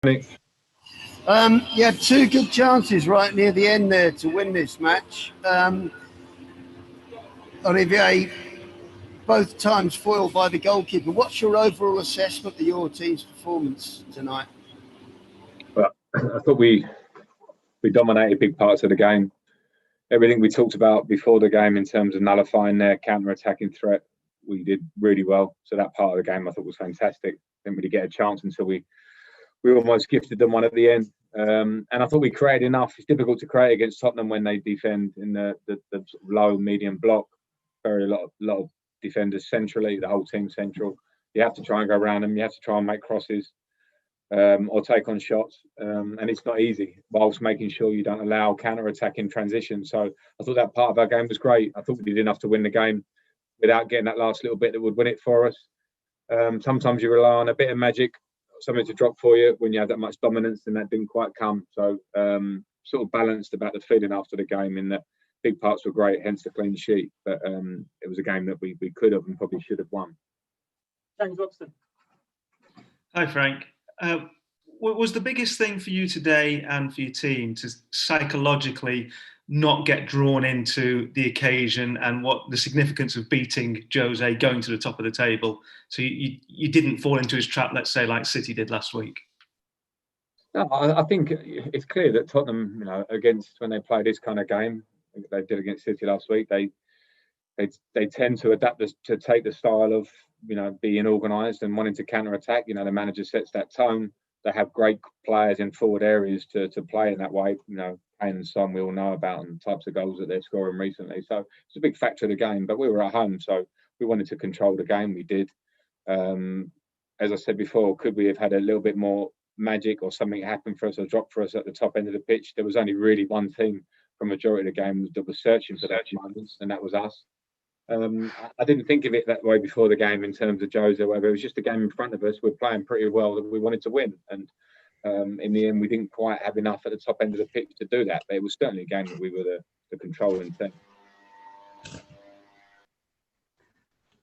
You had two good chances right near the end there to win this match. Olivier, both times foiled by the goalkeeper. What's your overall assessment of your team's performance tonight? Well, I thought we dominated big parts of the game. Everything we talked about before the game in terms of nullifying their counter-attacking threat, we did really well. So that part of the game I thought was fantastic. Didn't really get a chance until we almost gifted them one at the end. And I thought we created enough. It's difficult to create against Tottenham when they defend in the low, medium block. A lot of defenders centrally, the whole team central. You have to try and go around them. You have to try and make crosses or take on shots. And it's not easy, whilst making sure you don't allow counter-attack in transition. So I thought that part of our game was great. I thought we did enough to win the game without getting that last little bit that would win it for us. Sometimes you rely on a bit of magic, something to drop for you when you have that much dominance, and that didn't quite come. So sort of balanced about the feeling after the game in that big parts were great, hence the clean sheet. But it was a game that we could have and probably should have won. James Robson. Hi, Frank. What was the biggest thing for you today and for your team to psychologically not get drawn into the occasion and what the significance of beating Jose, going to the top of the table, so you didn't fall into his trap, let's say, like City did last week? No, I think it's clear that Tottenham, against when they play this kind of game, they did against City last week, they tend to adapt to take the style of being organised and wanting to counter-attack. The manager sets that tone. They have great players in forward areas to play in that way. Kane and Son we all know about, and the types of goals that they're scoring recently. So it's a big factor of the game. But we were at home, so we wanted to control the game. We did. As I said before, could we have had a little bit more magic or something happen for us or drop for us at the top end of the pitch? There was only really one team for the majority of the game that was searching for those moments, and that was us. I didn't think of it that way before the game in terms of Jose or whatever. It was just a game in front of us. We're playing pretty well that we wanted to win. And in the end, we didn't quite have enough at the top end of the pitch to do that. But it was certainly a game that we were the controlling team.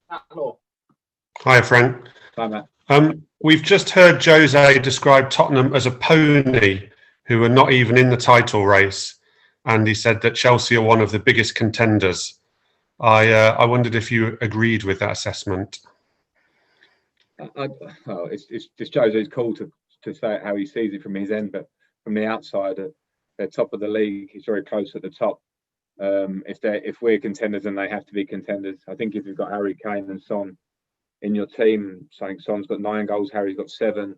Hi, Frank. Hi, Matt. We've just heard Jose describe Tottenham as a pony who are not even in the title race. And he said that Chelsea are one of the biggest contenders. I wondered if you agreed with that assessment. It's Jose's call to say how he sees it from his end, but from the outside, they're top of the league. He's very close at the top. If we're contenders, then they have to be contenders. I think if you've got Harry Kane and Son in your team, I think Son's got 9 goals, Harry's got 7.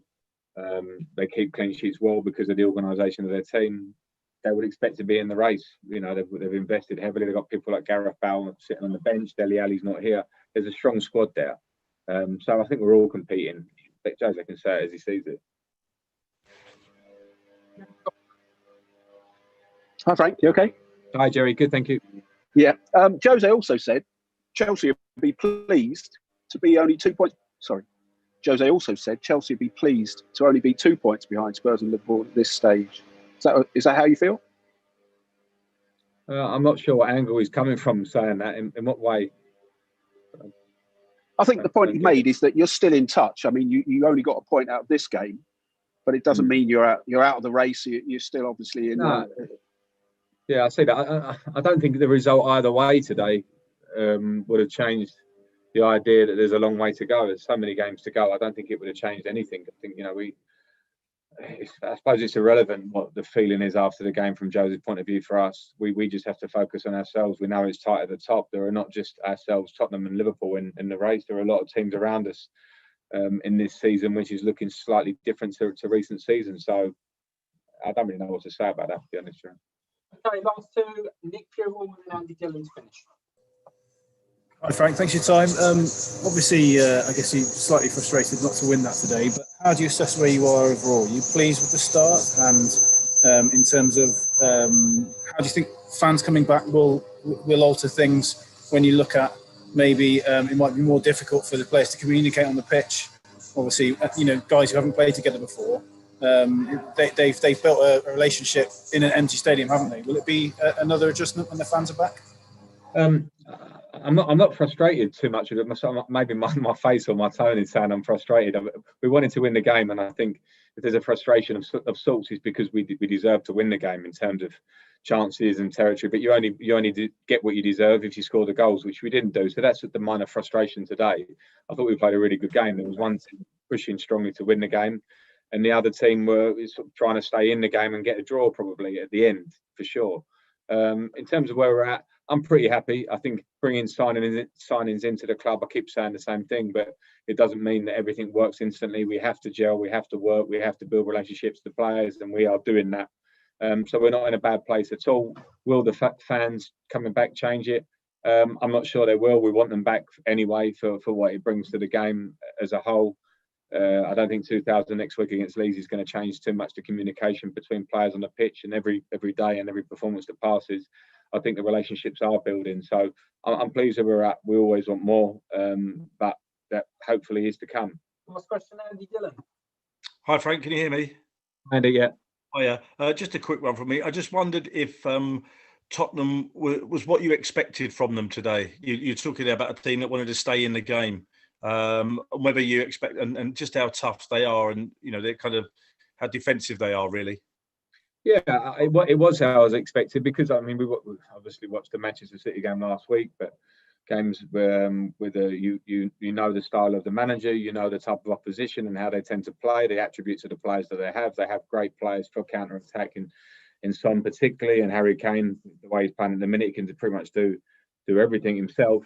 They keep clean sheets well because of the organisation of their team. They would expect to be in the race. They've invested heavily. They've got people like Gareth Bale sitting on the bench. Dele Alli's not here. There's a strong squad there. So I think we're all competing. But Jose can say it as he sees it. Hi, Frank. You okay? Hi, Jerry. Good, thank you. Yeah. Jose also said Chelsea would be pleased to be only 2 points. Sorry. Jose also said Chelsea would be pleased to only be 2 points behind Spurs and Liverpool at this stage. Is that how you feel? I'm not sure what angle he's coming from saying that. In what way? I think the point he made is that you're still in touch. I mean, you only got a point out of this game, but it doesn't mean you're out of the race. You're still obviously in. No. Yeah, I see that. I don't think the result either way today would have changed the idea that there's a long way to go. There's so many games to go. I don't think it would have changed anything. I think I suppose it's irrelevant what the feeling is after the game from Jose's point of view for us. We just have to focus on ourselves. We know it's tight at the top. There are not just ourselves, Tottenham and Liverpool in the race. There are a lot of teams around us in this season, which is looking slightly different to recent seasons. So I don't really know what to say about that, to be honest. Okay, last two, Nick Purell and Andy Dillon's finish. Hi Frank, thanks for your time. Obviously, I guess you're slightly frustrated not to win that today, but how do you assess where you are overall? Are you pleased with the start? And in terms of how do you think fans coming back will alter things when you look at maybe it might be more difficult for the players to communicate on the pitch? Obviously, guys who haven't played together before, they've built a relationship in an empty stadium, haven't they? Will it be another adjustment when the fans are back? I'm not frustrated too much with it. Maybe my face or my tone is saying I'm frustrated. We wanted to win the game, and I think there's a frustration of sorts, it's because we deserve to win the game in terms of chances and territory. But you only get what you deserve if you score the goals, which we didn't do. So that's the minor frustration today. I thought we played a really good game. There was one team pushing strongly to win the game, and the other team were sort of trying to stay in the game and get a draw probably at the end for sure. In terms of where we're at, I'm pretty happy. I think bringing signings into the club, I keep saying the same thing, but it doesn't mean that everything works instantly. We have to gel, we have to work, we have to build relationships with the players, and we are doing that. So we're not in a bad place at all. Will the fans coming back change it? I'm not sure they will. We want them back anyway for what it brings to the game as a whole. I don't think 2,000 next week against Leeds is going to change too much the communication between players on the pitch, and every day and every performance that passes, I think the relationships are building. So I'm pleased where we're at. We always want more, but that hopefully is to come. Last question, Andy Dillon. Hi, Frank. Can you hear me? Andy, yeah. Oh, yeah. Just a quick one from me. I just wondered if Tottenham was what you expected from them today. You're talking about a team that wanted to stay in the game. Whether you expect and just how tough they are, and they're kind of how defensive they are, really. Yeah, it was how I was expected, because I mean we obviously watched the Manchester City game last week, but games with the style of the manager, the type of opposition and how they tend to play, the attributes of the players that they have. They have great players for counter attack, in Son particularly, and Harry Kane, the way he's playing at the minute, he can pretty much do everything himself.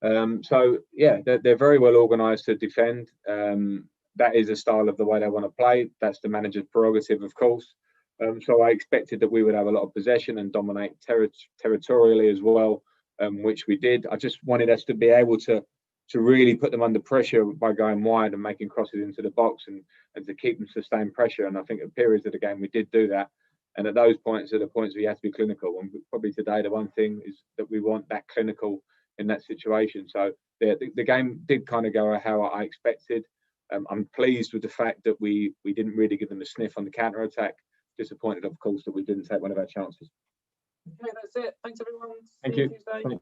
So yeah, they're very well organised to defend. That is a style of the way they want to play. That's the manager's prerogative, of course. So I expected that we would have a lot of possession and dominate territorially as well, which we did. I just wanted us to be able to really put them under pressure by going wide and making crosses into the box, and to keep them sustained pressure. And I think at periods of the game we did do that. And at those points are the points we have to be clinical. And probably today the one thing is that we want that clinical in that situation. So the game did kind of go how I expected. I'm pleased with the fact that we didn't really give them a sniff on the counter attack. Disappointed, of course, that we didn't take one of our chances. Okay, that's it. Thanks, everyone. Thank See you. Tuesday. Thank you.